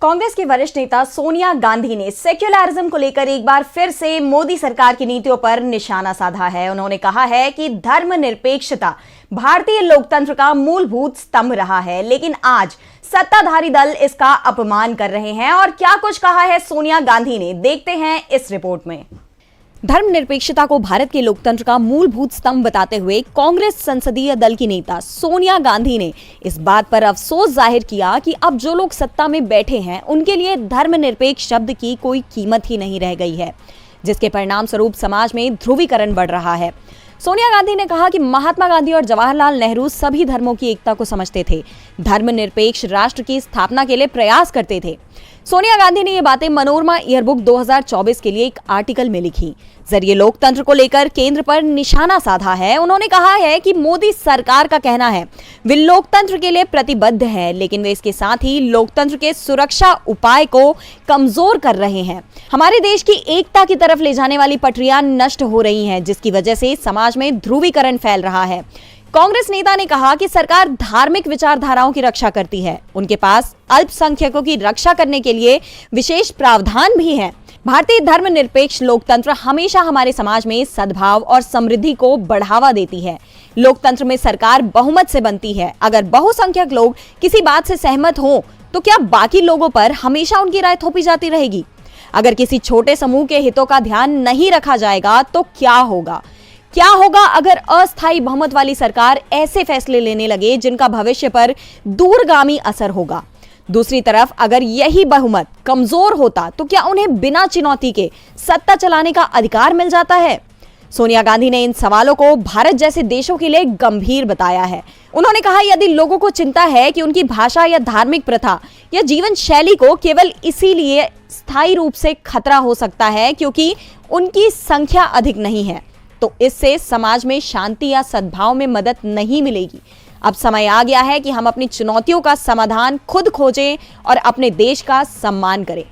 कांग्रेस की वरिष्ठ नेता सोनिया गांधी ने सेक्युलरिज्म को लेकर एक बार फिर से मोदी सरकार की नीतियों पर निशाना साधा है। उन्होंने कहा है कि धर्मनिरपेक्षता भारतीय लोकतंत्र का मूलभूत स्तंभ रहा है, लेकिन आज सत्ताधारी दल इसका अपमान कर रहे हैं। और क्या कुछ कहा है सोनिया गांधी ने, देखते हैं इस रिपोर्ट में। धर्मनिरपेक्षता को भारत के लोकतंत्र का मूलभूत स्तंभ बताते हुए कांग्रेस संसदीय दल की नेता सोनिया गांधी ने इस बात पर अफसोस जाहिर किया कि अब जो लोग सत्ता में बैठे हैं उनके लिए धर्मनिरपेक्ष शब्द की कोई कीमत ही नहीं रह गई है, जिसके परिणाम स्वरूप समाज में ध्रुवीकरण बढ़ रहा है। सोनिया गांधी ने कहा कि महात्मा गांधी और जवाहरलाल नेहरू सभी धर्मों की एकता को समझते थे, धर्मनिरपेक्ष राष्ट्र की स्थापना के लिए प्रयास करते थे। सोनिया गांधी ने ये बातें मनोरमा ईयरबुक 2024 के लिए एक आर्टिकल में लिखी, जरिए लोकतंत्र को लेकर केंद्र पर निशाना साधा है। उन्होंने कहा है कि मोदी सरकार का कहना है वे लोकतंत्र के लिए प्रतिबद्ध है, लेकिन वे इसके साथ ही लोकतंत्र के सुरक्षा उपाय को कमजोर कर रहे हैं। हमारे देश की एकता की तरफ ले जाने वाली पटरियां नष्ट हो रही हैं, जिसकी वजह से समाज में ध्रुवीकरण फैल रहा है। कांग्रेस नेता ने कहा कि सरकार धार्मिक विचारधाराओं की रक्षा करती है, उनके पास अल्पसंख्यकों की रक्षा करने के लिए विशेष प्रावधान भी हैं। भारतीय धर्मनिरपेक्ष लोकतंत्र हमेशा हमारे समाज में सद्भाव और समृद्धि को बढ़ावा देती है। लोकतंत्र में सरकार बहुमत से बनती है। अगर बहुसंख्यक लोग किसी बात से सहमत हों तो क्या बाकी लोगों पर हमेशा उनकी राय थोपी जाती रहेगी? अगर किसी छोटे समूह के हितों का ध्यान नहीं रखा जाएगा तो क्या होगा? क्या होगा अगर अस्थायी बहुमत वाली सरकार ऐसे फैसले लेने लगे जिनका भविष्य पर दूरगामी असर होगा? दूसरी तरफ अगर यही बहुमत कमजोर होता तो क्या उन्हें बिना चुनौती के सत्ता चलाने का अधिकार मिल जाता है? सोनिया गांधी ने इन सवालों को भारत जैसे देशों के लिए गंभीर बताया है। उन्होंने कहा, यदि लोगों को चिंता है कि उनकी भाषा या धार्मिक प्रथा या जीवन शैली को केवल इसीलिए स्थायी रूप से खतरा हो सकता है क्योंकि उनकी संख्या अधिक नहीं है, तो इससे समाज में शांति या सद्भाव में मदद नहीं मिलेगी। अब समय आ गया है कि हम अपनी चुनौतियों का समाधान खुद खोजें और अपने देश का सम्मान करें।